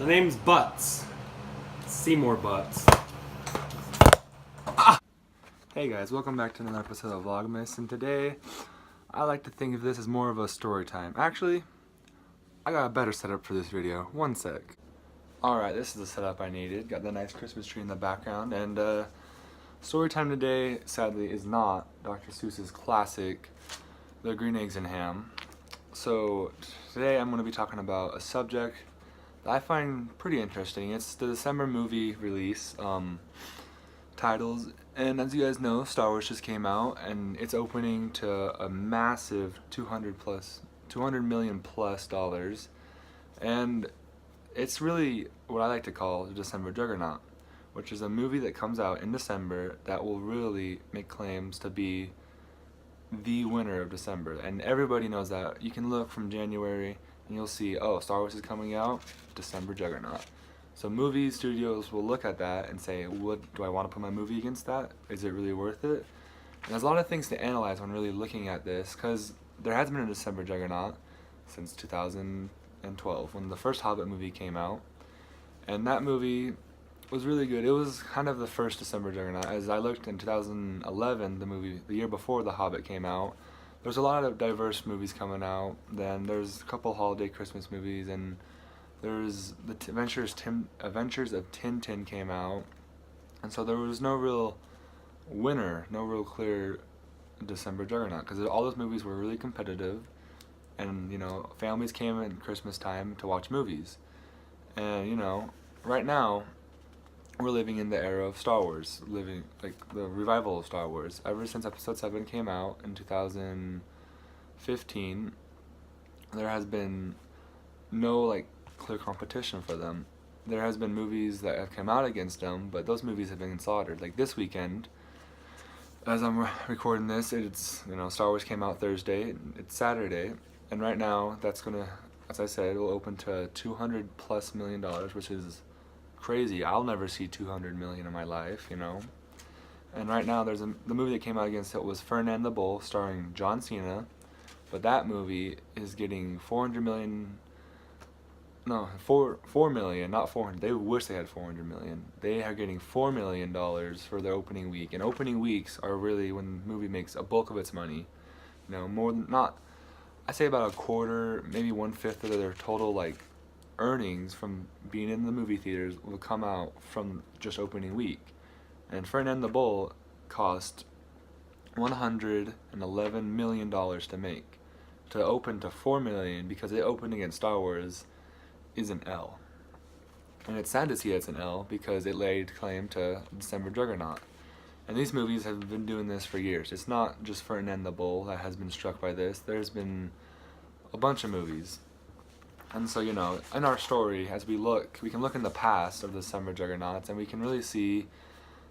The name's Butts. Seymour Butts. Hey guys, welcome back to another episode of Vlogmas, and today I like to think of this as more of a story time. Actually, I got a better setup for this video. One sec. Alright, this is the setup I needed. Got the nice Christmas tree in the background, and story time today, sadly, is not Dr. Seuss's classic, The Green Eggs and Ham. So today I'm going to be talking about a subject that I find pretty interesting. It's the December movie release titles, and as you guys know, Star Wars just came out, and it's opening to a massive 200 million plus dollars, and it's really what I like to call the December Juggernaut, which is a movie that comes out in December that will really make claims to be the winner of December, and everybody knows that. You can look from January and you'll see, oh, Star Wars is coming out, December Juggernaut. So movie studios will look at that and say, what do I want to put my movie against that? Is it really worth it? And there's a lot of things to analyze when really looking at this, because there has been a December Juggernaut since 2012 when the first Hobbit movie came out, and that movie was really good. It was kind of the first December Juggernaut. As I looked in 2011, the movie, the year before The Hobbit came out, there's a lot of diverse movies coming out. Then there's a couple holiday Christmas movies, and there's the Adventures of Tintin came out, and so there was no real winner, no real clear December Juggernaut, because all those movies were really competitive, and you know, families came at Christmas time to watch movies. And you know, right now we're living in the era of Star Wars, living like the revival of Star Wars. Ever since Episode 7 came out in 2015, there has been no like clear competition for them. There has been movies that have come out against them, but those movies have been slaughtered. Like this weekend, as I'm recording this, it's, you know, Star Wars came out Thursday, it's Saturday, and right now that's gonna, as I said, it will open to $200+ million, which is crazy. I'll never see 200 million in my life, you know. And right now the movie that came out against it was Ferdinand the Bull, starring John Cena, but that movie is getting 400 million. No, 4 million, not 400. They wish they had 400 million. They are getting $4 million for their opening week, and opening weeks are really when the movie makes a bulk of its money. You know, more than not, I say about a quarter, maybe 1/5 of their total like earnings from being in the movie theaters will come out from just opening week. And Ferdinand the Bull cost $111 million to make. To open to 4 million because it opened against Star Wars is an L. And it's sad to see it's an L because it laid claim to December Juggernaut. And these movies have been doing this for years. It's not just Ferdinand the Bull that has been struck by this. There's been a bunch of movies. And so, you know, in our story, as we can look in the past of the December Juggernauts, and we can really see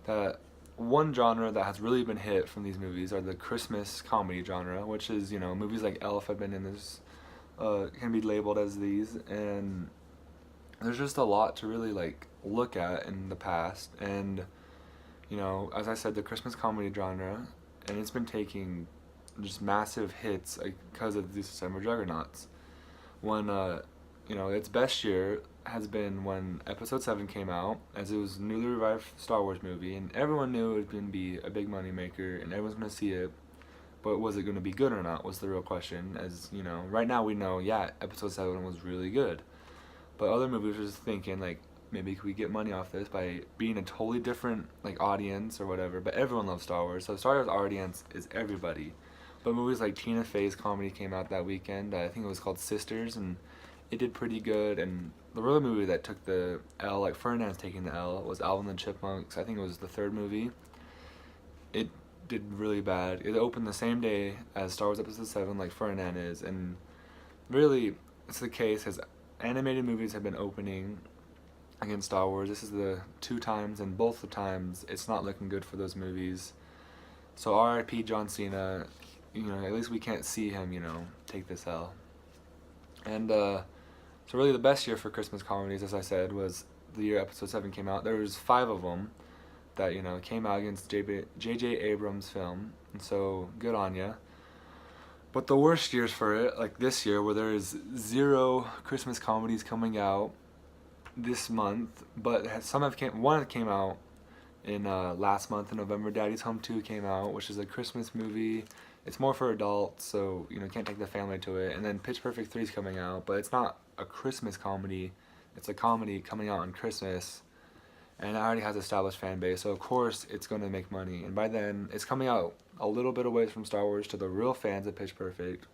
that one genre that has really been hit from these movies are the Christmas comedy genre, which is, you know, movies like Elf have been in this, can be labeled as these, and there's just a lot to really like look at in the past. And you know, as I said, the Christmas comedy genre, and it's been taking just massive hits because of these December Juggernauts. When you know, its best year has been when Episode 7 came out, as it was a newly revived Star Wars movie, and everyone knew it was going to be a big money maker and everyone's going to see it. But was it going to be good or not was the real question. As you know, right now we know, yeah, Episode 7 was really good. But other movies were just thinking, like, maybe could we get money off this by being a totally different, like, audience or whatever. But everyone loves Star Wars, so Star Wars audience is everybody. But movies like Tina Fey's comedy came out that weekend. I think it was called Sisters, and it did pretty good. And the real movie that took the L, like Ferdinand's taking the L, was Alvin and the Chipmunks. I think it was the third movie. It did really bad. It opened the same day as Star Wars Episode 7, like Ferdinand is, and really it's the case as animated movies have been opening against Star Wars. This is the 2 times, and both the times it's not looking good for those movies. So R.I.P. John Cena. You know, at least we can't see him, you know, take this L. And so really the best year for Christmas comedies, as I said, was the year Episode 7 came out. There was 5 of them that, you know, came out against J.J. Abrams' film, and so good on ya. But the worst years for it, like this year, where there is 0 Christmas comedies coming out, this month, but one came out in last month in November. Daddy's Home 2 came out, which is a Christmas movie. It's more for adults, so you can't take the family to it. And then Pitch Perfect 3 is coming out, but it's not a Christmas comedy. It's a comedy coming out on Christmas, and it already has established fan base, so of course it's going to make money. And by then, it's coming out a little bit away from Star Wars to the real fans of Pitch Perfect.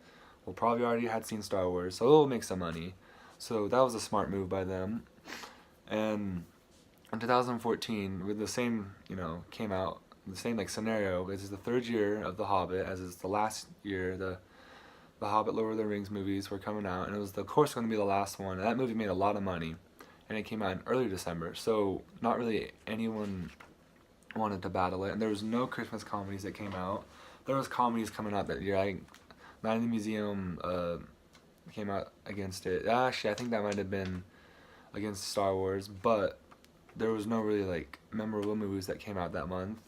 Will probably already had seen Star Wars, so it'll make some money. So that was a smart move by them. And in 2014, with the same, came out, the same scenario. This is the third year of The Hobbit, as is the last year. The Hobbit, Lord of the Rings movies were coming out, and it was of course going to be the last one. And that movie made a lot of money, and it came out in early December. So not really anyone wanted to battle it, and there was no Christmas comedies that came out. There was comedies coming out that year. Night in the Museum came out against it. Actually, I think that might have been against Star Wars, but there was no really memorable movies that came out that month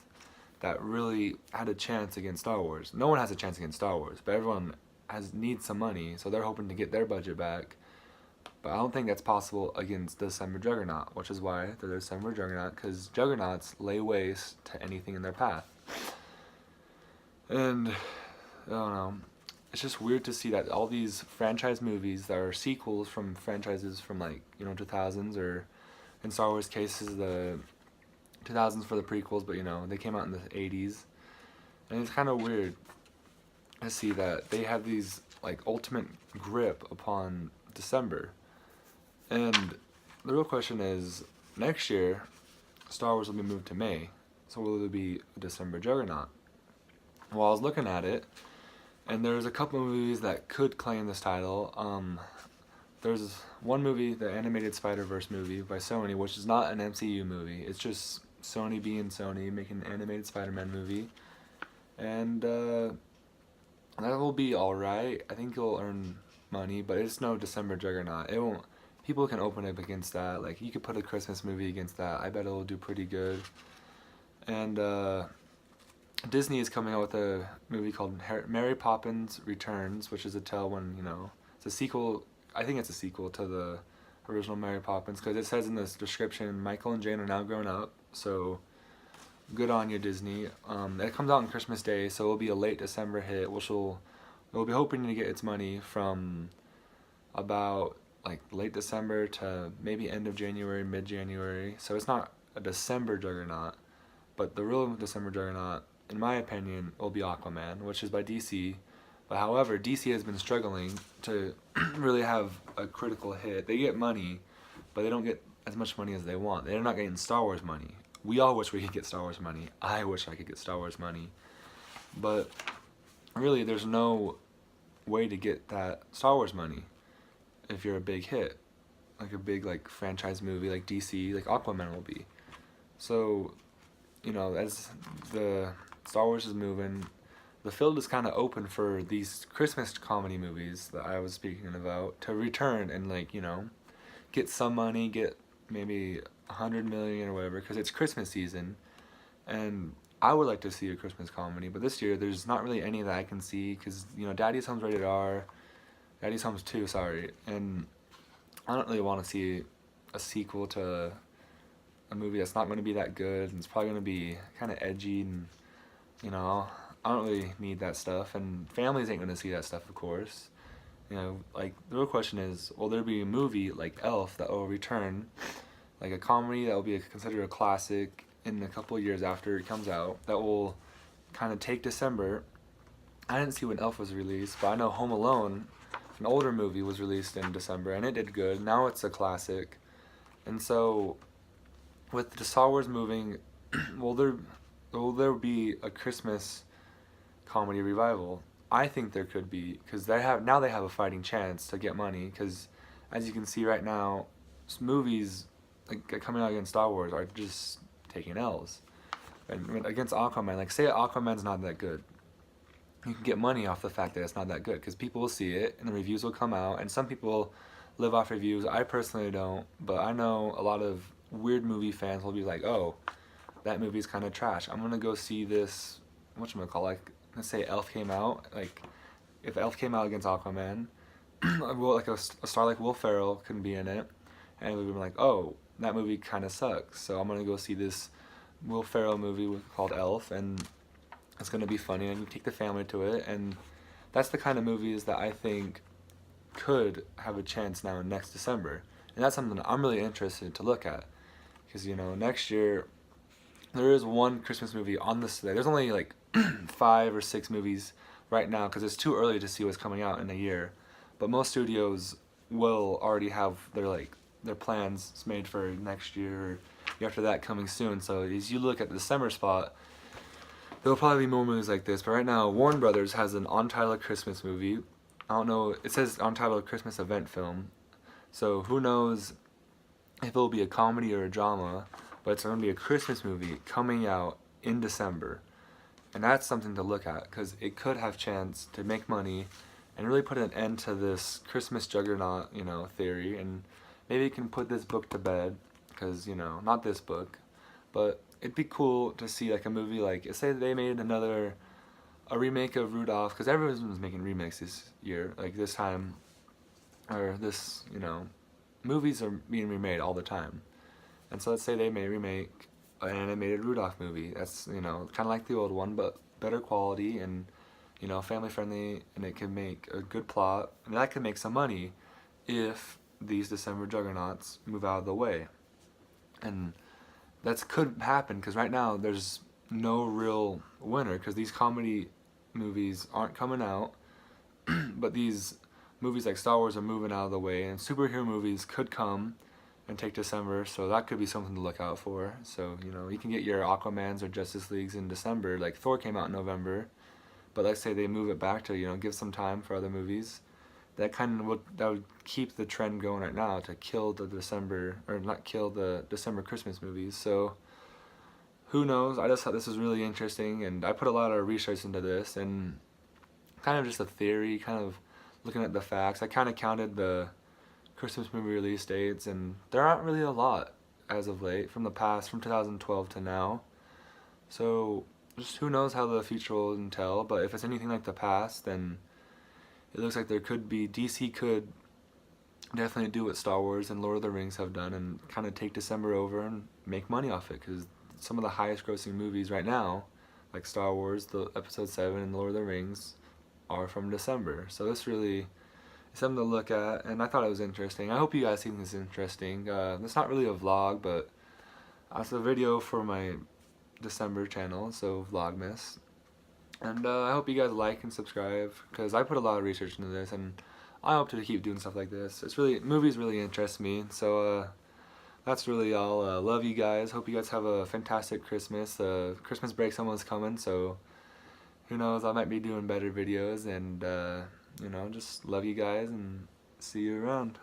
that really had a chance against Star Wars. No one has a chance against Star Wars, but everyone needs some money, so they're hoping to get their budget back. But I don't think that's possible against December Juggernaut, which is why they're December Juggernaut, because Juggernauts lay waste to anything in their path. And I don't know. It's just weird to see that all these franchise movies that are sequels from franchises from 2000s, or in Star Wars cases the 2000s for the prequels, but they came out in the 80s, and it's kind of weird to see that they have these ultimate grip upon December. And the real question is, next year Star Wars will be moved to May, so will it be a December Juggernaut? Well, I was looking at it, and there's a couple of movies that could claim this title. There's one movie, the animated Spider-Verse movie by Sony, which is not an MCU movie. It's just Sony being Sony, making an animated Spider-Man movie. And that will be alright. I think it'll earn money, but it's no December Juggernaut. It won't. People can open it against that. You could put a Christmas movie against that. I bet it'll do pretty good. And Disney is coming out with a movie called Mary Poppins Returns, which is a tale when, it's a sequel. I think it's a sequel to the original Mary Poppins, because it says in this description, Michael and Jane are now grown up, so good on you, Disney. It comes out on Christmas Day, so it'll be a late December hit, which we'll be hoping to get its money from about late December to maybe end of January, mid-January. So it's not a December Juggernaut, but the real December Juggernaut, in my opinion, will be Aquaman, which is by DC. But however, DC has been struggling to really have a critical hit. They get money, but they don't get as much money as they want. They're not getting Star Wars money. We all wish we could get Star Wars money. I wish I could get Star Wars money. But really, there's no way to get that Star Wars money if you're a big hit. A big franchise movie like DC, like Aquaman will be. So, as the Star Wars is moving, the field is kind of open for these Christmas comedy movies that I was speaking about to return and get some money, get maybe 100 million or whatever, because it's Christmas season, and I would like to see a Christmas comedy. But this year there's not really any that I can see, because Daddy's Home's rated R, Daddy's Home's 2, sorry, and I don't really want to see a sequel to a movie that's not going to be that good, and it's probably going to be kind of edgy, and I don't really need that stuff, and families ain't going to see that stuff, of course. The real question is, will there be a movie like Elf that will return, a comedy that will be considered a classic in a couple of years after it comes out, that will kind of take December? I didn't see when Elf was released, but I know Home Alone, an older movie, was released in December, and it did good. Now it's a classic. And so, with the Star Wars moving, will there be a Christmas comedy revival? I think there could be, because they have a fighting chance to get money, because as you can see right now, movies coming out against Star Wars are just taking L's. And against Aquaman, say Aquaman's not that good, you can get money off the fact that it's not that good, because people will see it and the reviews will come out, and some people live off reviews. I personally don't, but I know a lot of weird movie fans will be like, oh, that movie's kind of trash, I'm gonna go see this, whatchamacallit, let's say Elf came out, if Elf came out against Aquaman, well, a star like Will Ferrell can be in it, and we've been like, oh, that movie kind of sucks, so I'm gonna go see this Will Ferrell movie called Elf, and it's gonna be funny, and you take the family to it, and that's the kind of movies that I think could have a chance now next December, and that's something I'm really interested to look at, because next year there is one Christmas movie on the slate. There's only like 5 or 6 movies right now because it's too early to see what's coming out in a year, but most studios will already have their plans made for next year or after that coming soon. So as you look at the December spot, there'll probably be more movies like this, but right now Warner Brothers has an Untitled Christmas movie. I don't know, it says Untitled Christmas Event Film, so who knows if it'll be a comedy or a drama, but it's going to be a Christmas movie coming out in December, and that's something to look at because it could have chance to make money and really put an end to this Christmas Juggernaut, theory, and maybe you can put this book to bed because, not this book, but it'd be cool to see like a movie like, say they made a remake of Rudolph, because everyone's making remakes this year, like this time, or this, movies are being remade all the time. And so let's say they may remake an animated Rudolph movie. That's, kind of like the old one, but better quality and, family friendly, and it can make a good plot, and that could make some money if these December juggernauts move out of the way. And that could happen, because right now there's no real winner, because these comedy movies aren't coming out, but these movies like Star Wars are moving out of the way, and superhero movies could come and take December, so that could be something to look out for. So, you can get your Aquamans or Justice Leagues in December, like Thor came out in November, but let's say they move it back to, give some time for other movies. That would keep the trend going right now to kill the December, or not kill the December Christmas movies. So, who knows? I just thought this was really interesting, and I put a lot of research into this, and kind of just a theory, kind of looking at the facts. I kind of counted the Christmas movie release dates, and there aren't really a lot as of late from the past, from 2012 to now. So just who knows how the future will entail, but if it's anything like the past, then it looks like DC could definitely do what Star Wars and Lord of the Rings have done and kind of take December over and make money off it, because some of the highest grossing movies right now, like Star Wars, the Episode 7 and Lord of the Rings, are from December. So this really something to look at, and I thought it was interesting. I hope you guys think this is interesting. It's not really a vlog, but it's a video for my December channel, so Vlogmas. And I hope you guys like and subscribe, because I put a lot of research into this, and I hope to keep doing stuff like this. Movies really interest me, so that's really all. Love you guys. Hope you guys have a fantastic Christmas. Christmas break's almost coming, so who knows, I might be doing better videos, and just love you guys and see you around.